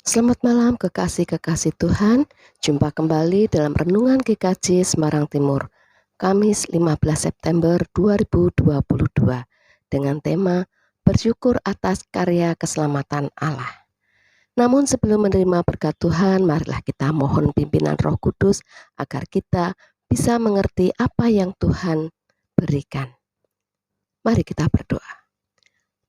Selamat malam kekasih-kekasih Tuhan, jumpa kembali dalam Renungan GKJ Semarang Timur, Kamis 15 September 2022, dengan tema Bersyukur atas karya keselamatan Allah. Namun sebelum menerima berkat Tuhan, marilah kita mohon pimpinan Roh Kudus agar kita bisa mengerti apa yang Tuhan berikan. Mari kita berdoa.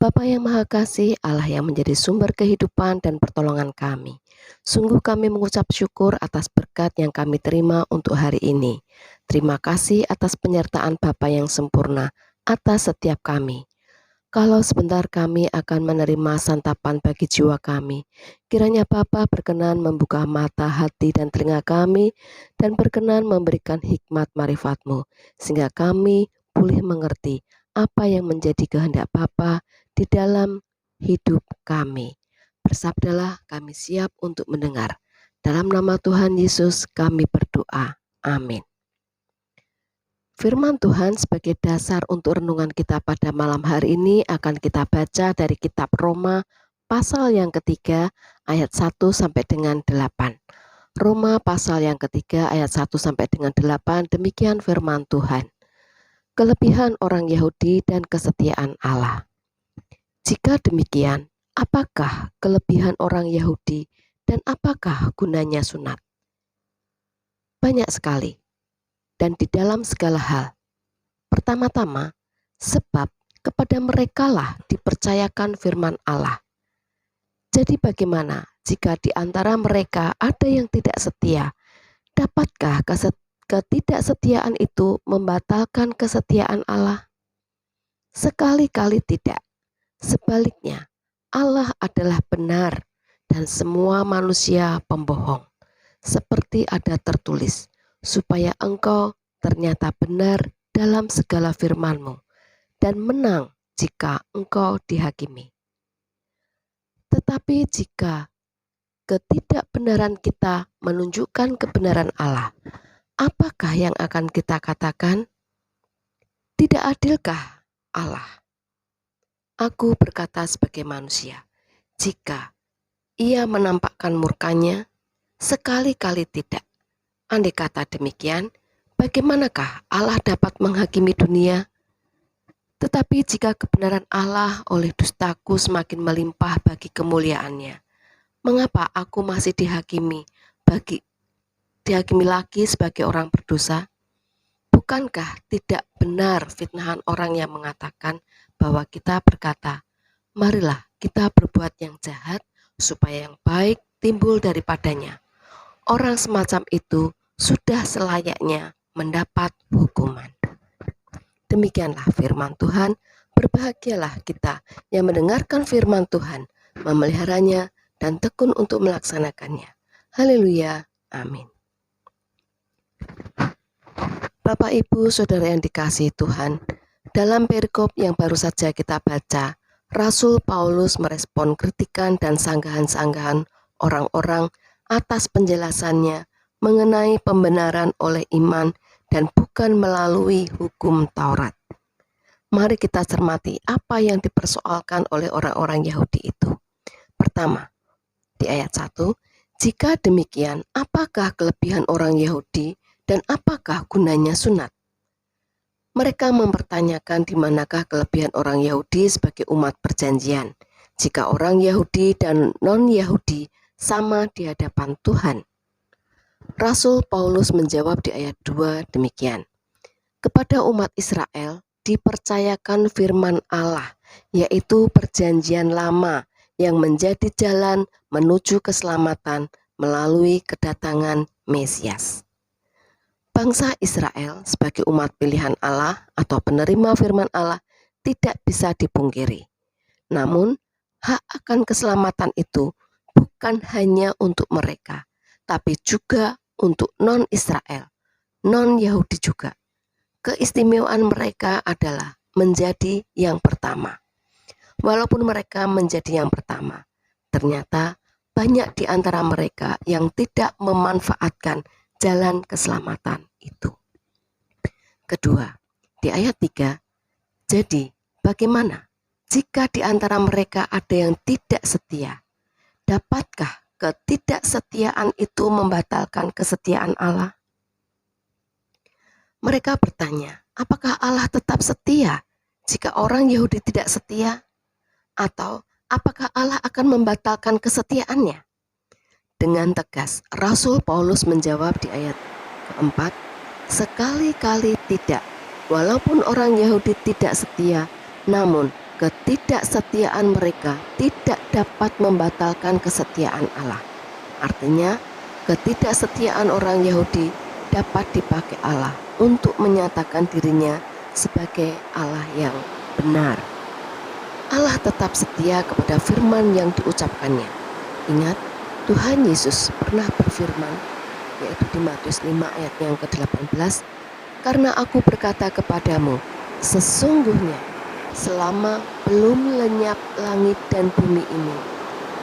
Bapa yang Maha Kasih, Allah yang menjadi sumber kehidupan dan pertolongan kami. Sungguh kami mengucap syukur atas berkat yang kami terima untuk hari ini. Terima kasih atas penyertaan Bapa yang sempurna atas setiap kami. Kalau sebentar kami akan menerima santapan bagi jiwa kami, kiranya Bapa berkenan membuka mata, hati, dan telinga kami, dan berkenan memberikan hikmat marifat-Mu, sehingga kami boleh mengerti apa yang menjadi kehendak Bapa di dalam hidup kami. Bersabdalah, kami siap untuk mendengar. Dalam nama Tuhan Yesus kami berdoa. Amin. Firman Tuhan sebagai dasar untuk renungan kita pada malam hari ini akan kita baca dari kitab Roma pasal yang ketiga ayat 1 sampai dengan 8. Roma pasal yang ketiga ayat 1 sampai dengan 8, demikian firman Tuhan. Kelebihan orang Yahudi dan kesetiaan Allah. Jika demikian, apakah kelebihan orang Yahudi dan apakah gunanya sunat? Banyak sekali, dan di dalam segala hal. Pertama-tama, sebab kepada merekalah dipercayakan firman Allah. Jadi bagaimana jika di antara mereka ada yang tidak setia? Dapatkah ketidaksetiaan itu membatalkan kesetiaan Allah? Sekali-kali tidak. Sebaliknya, Allah adalah benar dan semua manusia pembohong. Seperti ada tertulis, supaya engkau ternyata benar dalam segala firman-Mu dan menang jika engkau dihakimi. Tetapi jika ketidakbenaran kita menunjukkan kebenaran Allah, apakah yang akan kita katakan? Tidak adilkah Allah? Aku berkata sebagai manusia, jika Ia menampakkan murkanya, sekali-kali tidak. Andai kata demikian, bagaimanakah Allah dapat menghakimi dunia? Tetapi jika kebenaran Allah oleh dustaku semakin melimpah bagi kemuliaannya, mengapa aku masih dihakimi lagi sebagai orang berdosa? Bukankah tidak benar fitnahan orang yang mengatakan bahwa kita berkata, marilah kita berbuat yang jahat supaya yang baik timbul daripadanya. Orang semacam itu sudah selayaknya mendapat hukuman. Demikianlah firman Tuhan. Berbahagialah kita yang mendengarkan firman Tuhan, memeliharanya, dan tekun untuk melaksanakannya. Haleluya, amin. Bapak, Ibu, Saudara yang dikasihi Tuhan, dalam perikop yang baru saja kita baca, Rasul Paulus merespon kritikan dan sanggahan-sanggahan orang-orang atas penjelasannya mengenai pembenaran oleh iman dan bukan melalui hukum Taurat. Mari kita cermati apa yang dipersoalkan oleh orang-orang Yahudi itu. Pertama, di ayat 1, jika demikian, apakah kelebihan orang Yahudi dan apakah gunanya sunat? Mereka mempertanyakan di manakah kelebihan orang Yahudi sebagai umat perjanjian, jika orang Yahudi dan non-Yahudi sama di hadapan Tuhan. Rasul Paulus menjawab di ayat 2 demikian. Kepada umat Israel dipercayakan firman Allah, yaitu perjanjian lama yang menjadi jalan menuju keselamatan melalui kedatangan Mesias. Bangsa Israel sebagai umat pilihan Allah atau penerima firman Allah tidak bisa dipungkiri. Namun, hak akan keselamatan itu bukan hanya untuk mereka, tapi juga untuk non-Israel, non-Yahudi juga. Keistimewaan mereka adalah menjadi yang pertama. Walaupun mereka menjadi yang pertama, ternyata banyak di antara mereka yang tidak memanfaatkan jalan keselamatan itu. Kedua, di ayat 3, jadi bagaimana jika di antara mereka ada yang tidak setia? Dapatkah ketidaksetiaan itu membatalkan kesetiaan Allah? Mereka bertanya, apakah Allah tetap setia jika orang Yahudi tidak setia? Atau apakah Allah akan membatalkan kesetiaannya? Dengan tegas, Rasul Paulus menjawab di ayat keempat, sekali-kali tidak. Walaupun orang Yahudi tidak setia, namun ketidaksetiaan mereka tidak dapat membatalkan kesetiaan Allah. Artinya, ketidaksetiaan orang Yahudi dapat dipakai Allah untuk menyatakan dirinya sebagai Allah yang benar. Allah tetap setia kepada firman yang diucapkannya. Ingat, Tuhan Yesus pernah berfirman, yaitu di Matius 5 ayat yang ke-18, karena aku berkata kepadamu, sesungguhnya selama belum lenyap langit dan bumi ini,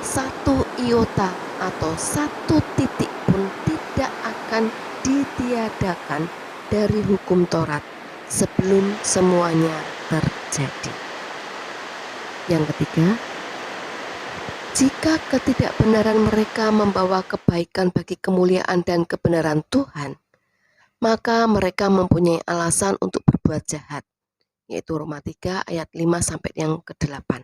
satu iota atau satu titik pun tidak akan ditiadakan dari hukum Taurat sebelum semuanya terjadi. Yang ketiga, jika ketidakbenaran mereka membawa kebaikan bagi kemuliaan dan kebenaran Tuhan, maka mereka mempunyai alasan untuk berbuat jahat, yaitu Roma 3 ayat 5 sampai yang ke-8.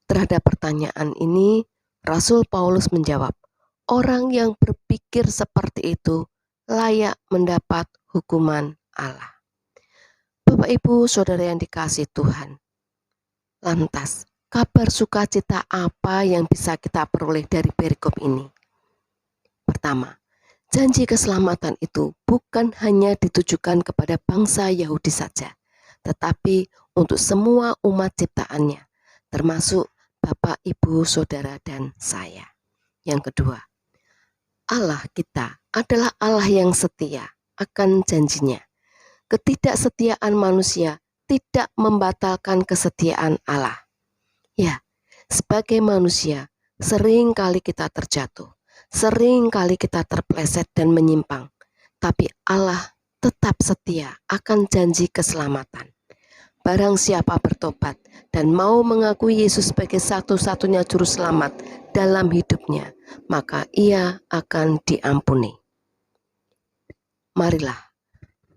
Terhadap pertanyaan ini, Rasul Paulus menjawab, orang yang berpikir seperti itu layak mendapat hukuman Allah. Bapak Ibu Saudara yang dikasihi Tuhan, lantas kabar sukacita apa yang bisa kita peroleh dari perikop ini? Pertama, janji keselamatan itu bukan hanya ditujukan kepada bangsa Yahudi saja, tetapi untuk semua umat ciptaannya, termasuk Bapak, Ibu, Saudara, dan saya. Yang kedua, Allah kita adalah Allah yang setia akan janjinya. Ketidaksetiaan manusia tidak membatalkan kesetiaan Allah. Ya, sebagai manusia, sering kali kita terjatuh, sering kali kita terpleset dan menyimpang, tapi Allah tetap setia akan janji keselamatan. Barang siapa bertobat dan mau mengakui Yesus sebagai satu-satunya juru selamat dalam hidupnya, maka ia akan diampuni. Marilah,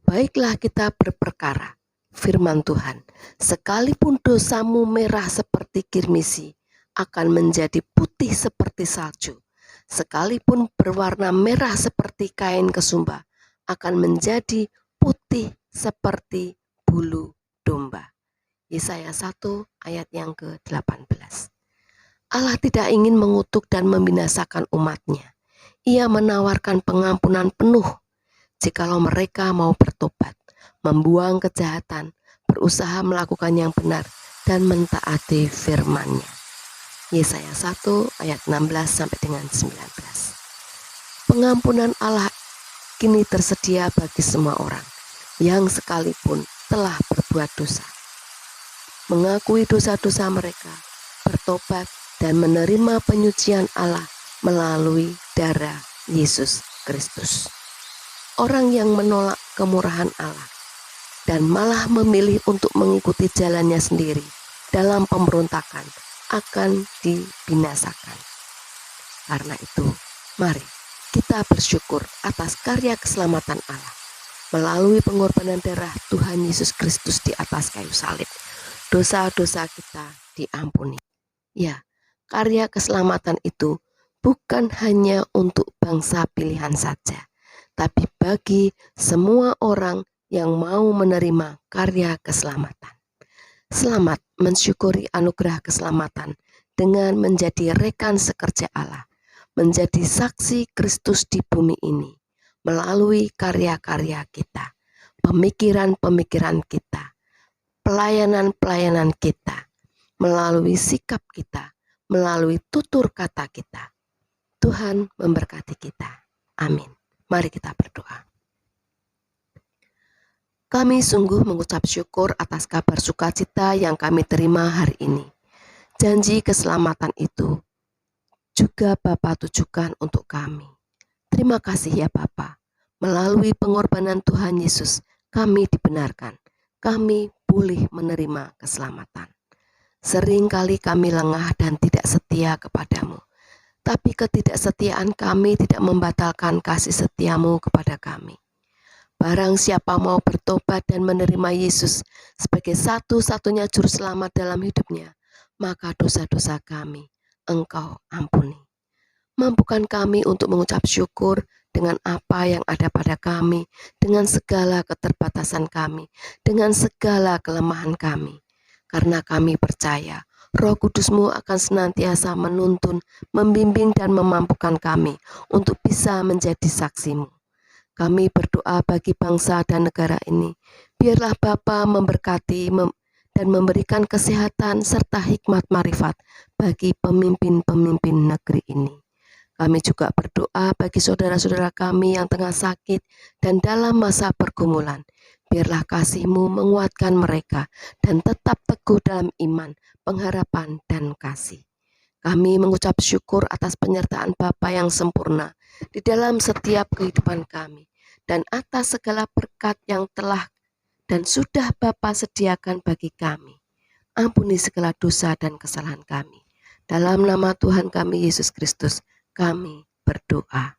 baiklah kita berperkara firman Tuhan, sekalipun dosamu merah seperti kirmisi, akan menjadi putih seperti salju. Sekalipun berwarna merah seperti kain kesumba, akan menjadi putih seperti bulu domba. Yesaya 1 ayat yang ke-18. Allah tidak ingin mengutuk dan membinasakan umatnya. Ia menawarkan pengampunan penuh jikalau mereka mau bertobat, membuang kejahatan, berusaha melakukan yang benar, dan mentaati firman-Nya. Yesaya 1 ayat 16 sampai dengan 19. Pengampunan Allah kini tersedia bagi semua orang yang sekalipun telah berbuat dosa, mengakui dosa-dosa mereka, bertobat, dan menerima penyucian Allah melalui darah Yesus Kristus. Orang yang menolak kemurahan Allah dan malah memilih untuk mengikuti jalannya sendiri dalam pemberontakan akan dibinasakan. Karena itu, mari kita bersyukur atas karya keselamatan Allah melalui pengorbanan darah Tuhan Yesus Kristus di atas kayu salib. Dosa-dosa kita diampuni. Ya, karya keselamatan itu bukan hanya untuk bangsa pilihan saja, tapi bagi semua orang yang mau menerima karya keselamatan. Selamat mensyukuri anugerah keselamatan dengan menjadi rekan sekerja Allah, menjadi saksi Kristus di bumi ini, melalui karya-karya kita, pemikiran-pemikiran kita, pelayanan-pelayanan kita, melalui sikap kita, melalui tutur kata kita. Tuhan memberkati kita. Amin. Mari kita berdoa. Kami sungguh mengucap syukur atas kabar sukacita yang kami terima hari ini. Janji keselamatan itu juga Bapa tujukan untuk kami. Terima kasih ya Bapa. Melalui pengorbanan Tuhan Yesus, kami dibenarkan. Kami boleh menerima keselamatan. Seringkali kami lengah dan tidak setia kepadamu. tetapi ketidaksetiaan kami tidak membatalkan kasih setiamu kepada kami. Barang siapa mau bertobat dan menerima Yesus sebagai satu-satunya juru selamat dalam hidupnya, maka dosa-dosa kami Engkau ampuni. Mampukan kami untuk mengucap syukur dengan apa yang ada pada kami, dengan segala keterbatasan kami, dengan segala kelemahan kami. Karena kami percaya Roh Kudus-Mu akan senantiasa menuntun, membimbing dan memampukan kami untuk bisa menjadi saksi-Mu. Kami berdoa bagi bangsa dan negara ini. Biarlah Bapa memberkati dan memberikan kesehatan serta hikmat marifat bagi pemimpin-pemimpin negeri ini. Kami juga berdoa bagi saudara-saudara kami yang tengah sakit dan dalam masa pergumulan. Biarlah kasih-Mu menguatkan mereka dan tetap teguh dalam iman, pengharapan, dan kasih. Kami mengucap syukur atas penyertaan Bapa yang sempurna di dalam setiap kehidupan kami dan atas segala berkat yang telah dan sudah Bapa sediakan bagi kami. Ampuni segala dosa dan kesalahan kami. Dalam nama Tuhan kami Yesus Kristus, kami berdoa.